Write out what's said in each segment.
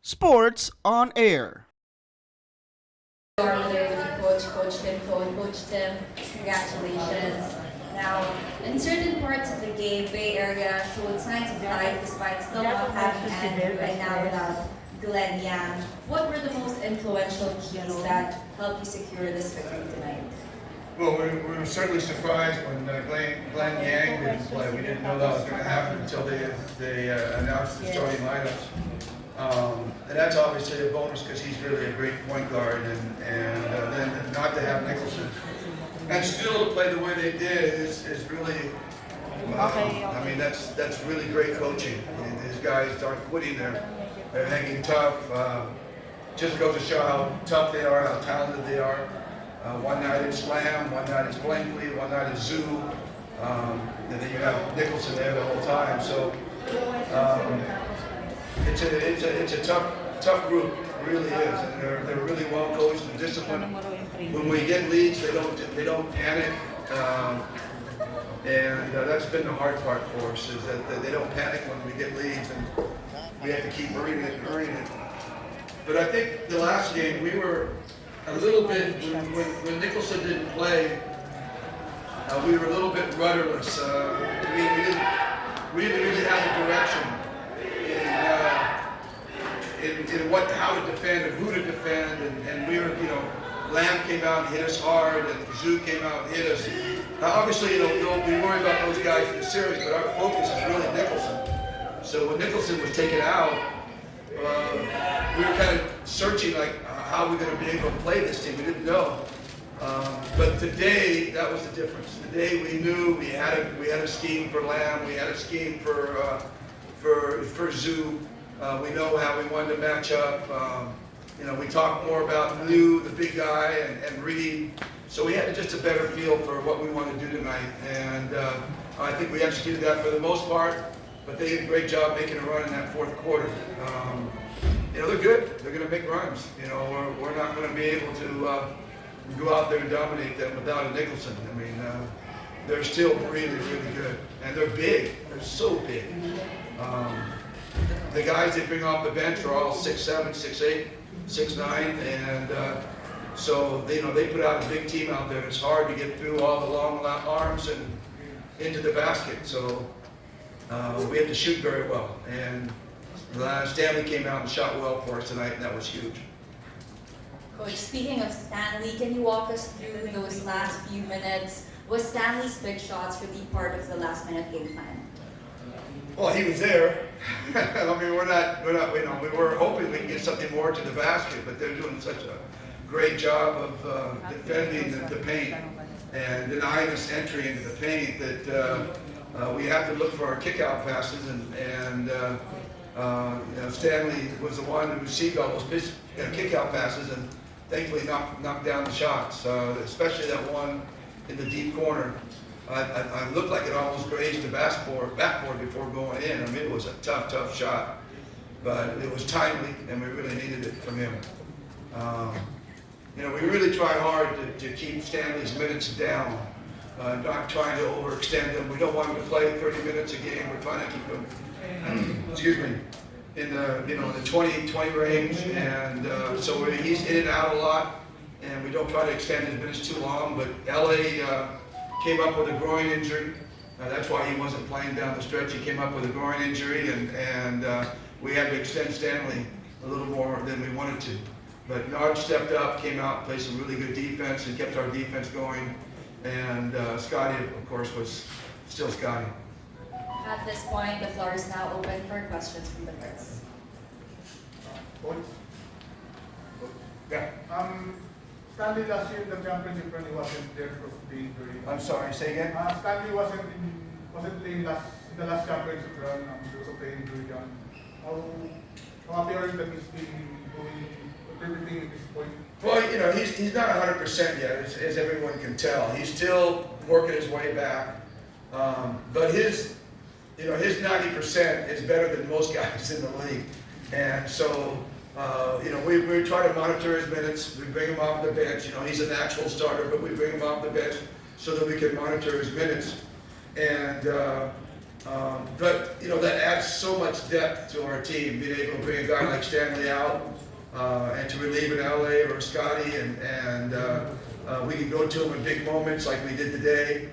Sports on Air. Tenorio with the coach, Coach Tim Cone. Coach Tim, congratulations. Now, in certain parts of the game, Bay Area showed signs of life despite still not having Andrew and now without Glenn Yang. What were the most influential keys that helped you secure this victory tonight? Well, we were certainly surprised when Glenn Yang didn't play. We didn't know that was going to happen until they announced the starting lineups. And that's obviously a bonus because he's really a great point guard, and then not to have Nicholson and still to play the way they did is really. I mean, that's really great coaching. And these guys aren't quitting; they're hanging tough. Just goes to show how tough they are, how talented they are. One night it's Slam, one night it's Blankley, one night it's Zoo, and then you have Nicholson there the whole time. So it's a tough group, it really is, and they're really well coached and disciplined. When we get leads, they don't panic, and that's been the hard part for us is that they don't panic when we get leads, and we have to keep earning it. But I think the last game we were a little bit, when Nicholson didn't play, we were a little bit rudderless. We didn't really have a direction in how to defend and who to defend, and we were, Lamb came out and hit us hard, and Zoo came out and hit us. Obviously, we worry about those guys in the series, but our focus is really Nicholson. So when Nicholson was taken out, we were kind of searching how we're going to be able to play this team. We didn't know. But today, that was the difference. Today we knew we had a scheme for Lamb, we had a scheme for Zoo. We know how we wanted to match up. We talked more about Liu, the big guy, and Reed. So we had just a better feel for what we wanted to do tonight. And I think we executed that for the most part, but they did a great job making a run in that fourth quarter. They're good. They're going to make runs. We're not going to be able to go out there and dominate them without a Nicholson. I mean, they're still really, really good. And they're big. They're so big. The guys they bring off the bench are all 6'7", 6'8", 6'9", and so they put out a big team out there. It's hard to get through all the long arms and into the basket. So we have to shoot very well. And Stanley came out and shot well for us tonight, and that was huge. Coach, speaking of Stanley, can you walk us through those last few minutes? Was Stanley's big shots really part of the last-minute game plan? Well, he was there. I mean, we were hoping we could get something more to the basket, but they're doing such a great job of defending the paint and denying us entry into the paint that we have to look for our kick-out passes, and Stanley was the one who received all those kick-out passes and thankfully knocked down the shots, especially that one in the deep corner. I looked like it almost grazed the backboard before going in. I mean, it was a tough shot, but it was timely, and we really needed it from him. We really try hard to keep Stanley's minutes down, not trying to overextend them. We don't want him to play 30 minutes a game. We're trying to keep him, excuse me, in the 20 range, and so he's in and out a lot, and we don't try to extend his minutes too long. But LA came up with a groin injury. That's why he wasn't playing down the stretch. He came up with a groin injury, and we had to extend Stanley a little more than we wanted to. But Nard stepped up, came out, played some really good defense, and kept our defense going. And Scotty, of course, was still Scotty. At this point, the floor is now open for questions from the press. Yeah. Stanley last year in the championship when he wasn't there because of the injury. I'm sorry, say again? Stanley wasn't playing in the last championship run because of the injury. How happy are you that he's been doing everything at this point? Well, he's not 100% yet, as everyone can tell. He's still working his way back. But his 90% is better than most guys in the league. And so, we try to monitor his minutes. We bring him off the bench. He's an actual starter, but we bring him off the bench so that we can monitor his minutes. And But you know, that adds so much depth to our team, being able to bring a guy like Stanley out and to relieve an LA or Scotty, and we can go to him in big moments like we did today.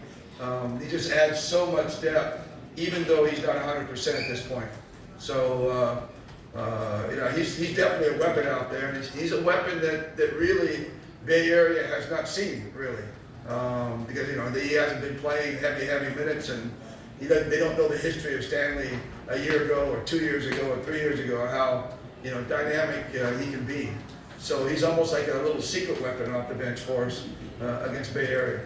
He just adds so much depth, even though he's not 100% at this point. So you know, he's definitely a weapon out there, and he's a weapon that really Bay Area has not seen really, because you know he hasn't been playing heavy minutes, and they don't know the history of Stanley a year ago or 2 years ago or 3 years ago, how you know dynamic he can be. So he's almost like a little secret weapon off the bench for us against Bay Area.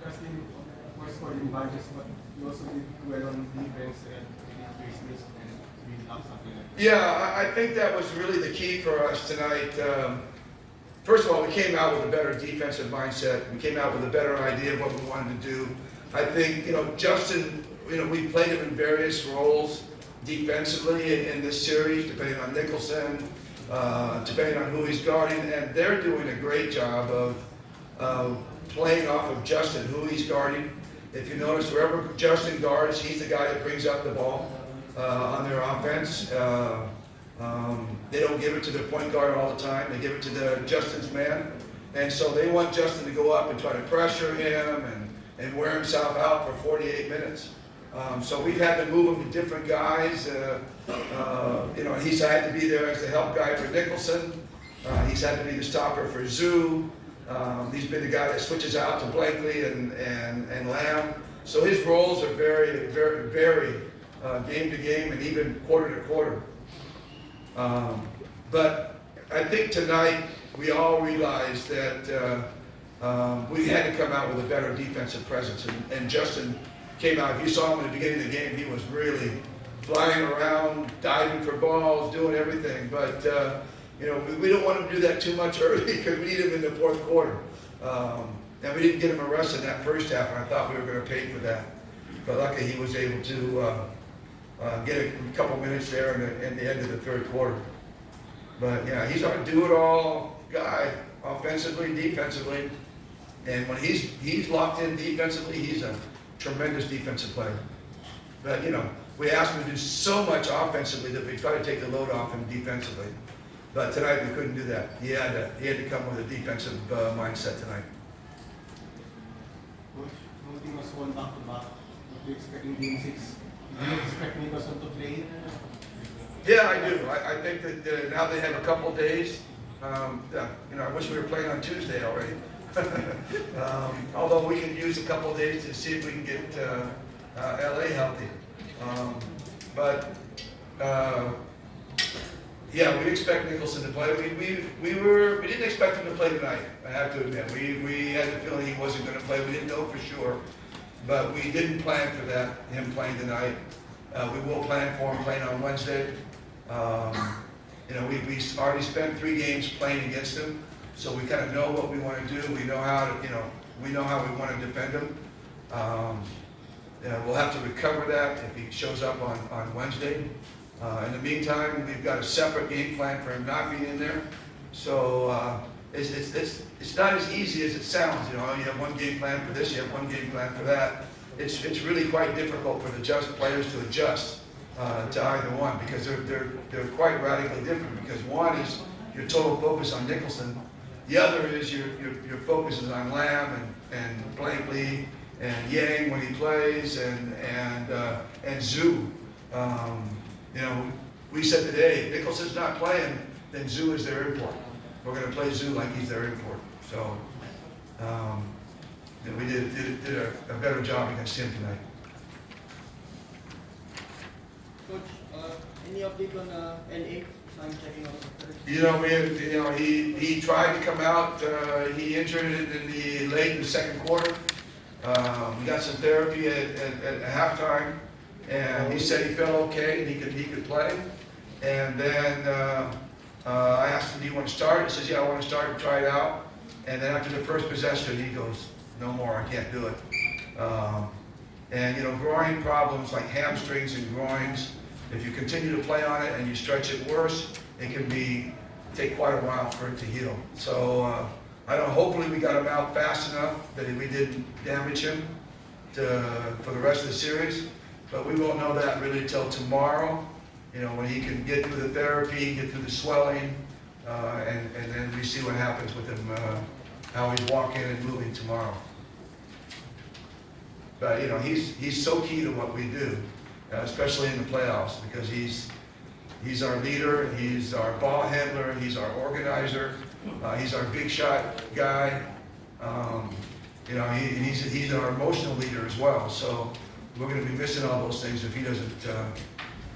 Wrestling, of course, scoring badges, but you also did well on defense and increase risk and we lost something like that. Yeah, I think that was really the key for us tonight. First of all, we came out with a better defensive mindset. We came out with a better idea of what we wanted to do. I think, you know, Justin, you know, we played him in various roles defensively in this series, depending on Nicholson, depending on who he's guarding, and they're doing a great job of playing off of Justin, who he's guarding. If you notice, wherever Justin guards, he's the guy that brings up the ball on their offense. They don't give it to their point guard all the time. They give it to Justin's man. And so they want Justin to go up and try to pressure him and wear himself out for 48 minutes. So we've had to move him to different guys. You know, he's had to be there as the help guy for Nicholson. He's had to be the stopper for Zoo. He's been the guy that switches out to Blakely and Lamb. So his roles are very game to game and even quarter to quarter. But I think tonight we all realized that we had to come out with a better defensive presence. And Justin came out. If you saw him in the beginning of the game, he was really flying around, diving for balls, doing everything. But you know, we don't want him to do that too much early because we need him in the fourth quarter. And we didn't get him arrested in that first half, and I thought we were going to pay for that. But luckily, he was able to get a couple minutes there in the end of the third quarter. But yeah, he's our do-it-all guy, offensively, defensively. And when he's locked in defensively, he's a tremendous defensive player. But you know, we asked him to do so much offensively that we try to take the load off him defensively. But tonight we couldn't do that. He had to come with a defensive mindset tonight. Coach, Mountain was one back-to-back. What do you expect in Game 6? Do you expect Nicholson to play? Yeah, I do. I think that now they have a couple days. You know, I wish we were playing on Tuesday already. Although we can use a couple days to see if we can get LA healthy. Yeah, we expect Nicholson to play. We didn't expect him to play tonight, I have to admit. We had the feeling he wasn't going to play. We didn't know for sure. But we didn't plan for that, him playing tonight. We will plan for him playing on Wednesday. You know, we already spent 3 games playing against him, so we kind of know what we want to do. We know how to, you know, we know how we want to defend him. We'll have to recover that if he shows up on Wednesday. In the meantime, we've got a separate game plan for him not being in there. So it's not as easy as it sounds. You know, you have one game plan for this, you have one game plan for that. It's really quite difficult for the players to adjust to either one, because they're quite radically different. Because one is your total focus on Nicholson, the other is your focus is on Lamb and Blakely and Yang when he plays and Zoo. You know, we said today, Nicholson's not playing, then Zoo is their import. We're going to play Zoo like he's their import. So you know, we did a better job against him tonight. Coach, any update on LA? I'm checking out. You know, he tried to come out. He injured it late in the second quarter. We got some therapy at halftime. And he said he felt okay and he could play. And then I asked him, do you want to start? He says, yeah, I want to start and try it out. And then after the first possession, he goes, no more, I can't do it. And you know, groin problems like hamstrings and groins, if you continue to play on it and you stretch it worse, it can take quite a while for it to heal. So I don't know, hopefully we got him out fast enough that we didn't damage him. for the rest of the series, but we won't know that really till tomorrow. You know, when he can get through the therapy, get through the swelling, and then we see what happens with him, how he's walking and moving tomorrow. But you know, he's so key to what we do, especially in the playoffs, because he's our leader, he's our ball handler, he's our organizer, he's our big shot guy. You know, he's our emotional leader as well. So we're going to be missing all those things if he doesn't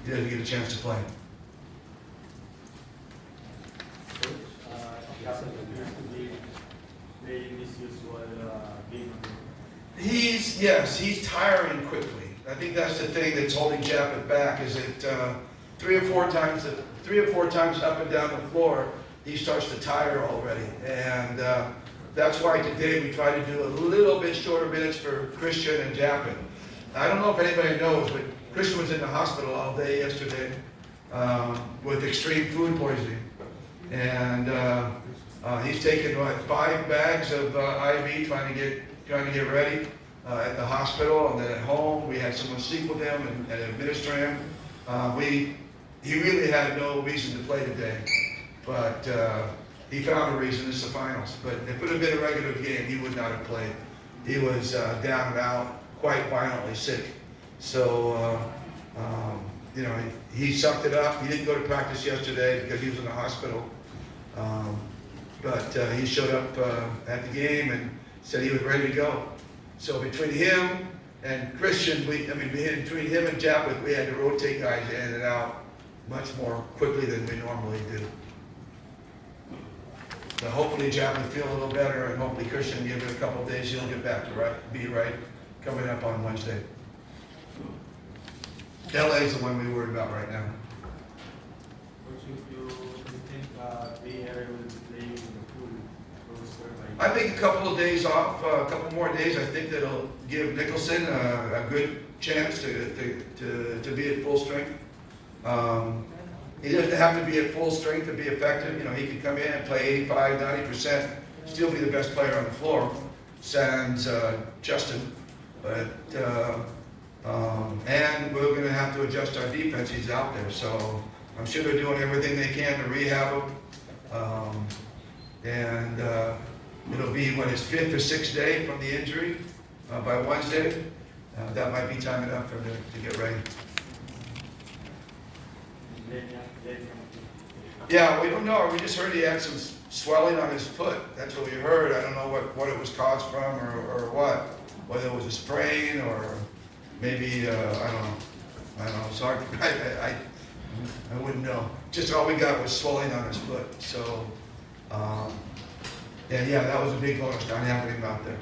get a chance to play. Captain appears to be playing this usual game. He's tiring quickly. I think that's the thing that's holding Japeth back, is that 3 or 4 times up and down the floor, he starts to tire already. And that's why today we try to do a little bit shorter minutes for Christian and Japeth. I don't know if anybody knows, but Christian was in the hospital all day yesterday with extreme food poisoning. And he's taken 5 bags of IV trying to get ready at the hospital, and then at home we had someone sleep with him and administer him. He really had no reason to play today, but he found a reason. It's the finals. But if it would have been a regular game, he would not have played. He was down and out, quite violently sick. So you know, he sucked it up. He didn't go to practice yesterday because he was in the hospital. But he showed up at the game and said he was ready to go. So between him and Christian, between him and Japeth, we had to rotate guys in and out much more quickly than we normally do. So hopefully Japeth will feel a little better, and hopefully Christian, give it a couple of days, he'll get back to be right coming up on Wednesday. LA is the one we worry about right now. You think Bay Area will be playing in the pool roster by? I think a couple of days off, a couple more days, I think that'll give Nicholson a good chance to be at full strength. He doesn't have to be at full strength to be effective. You know, he can come in and play 85, 90%, still be the best player on the floor, sans Justin. But and we're going to have to adjust our defense. He's out there, so I'm sure they're doing everything they can to rehab him. And it'll be his 5th or 6th day from the injury by Wednesday. That might be time enough for him to get ready. Yeah, we don't know. We just heard he had some swelling on his foot. That's what we heard. I don't know what it was caused from or what. Whether it was a sprain or maybe, I don't know. Sorry, I wouldn't know. Just all we got was swelling on his foot. So, and yeah, that was a big bonus not having him out there.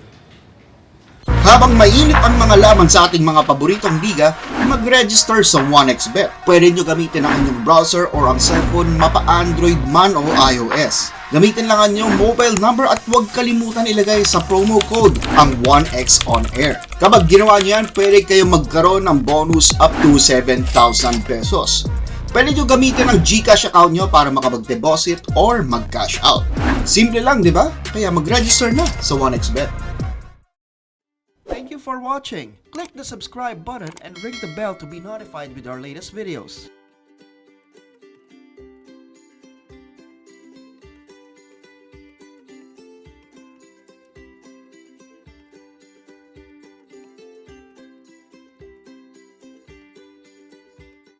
Habang mainit ang mga laban sa ating mga paboritong liga, mag-register sa 1xBet. Pwede nyo gamitin ang inyong browser or ang cellphone, mapa-Android man o iOS. Gamitin lang ang inyong mobile number at huwag kalimutan ilagay sa promo code ang 1x on air. Kapag ginawa nyo yan, pwede kayong magkaroon ng bonus up to 7,000 pesos. Pwede nyo gamitin ang GCash account nyo para makapag-deposit or mag-cash out. Simple lang, di ba? Kaya mag-register na sa 1xBet. Thank you for watching. Click the subscribe button and ring the bell to be notified with our latest videos.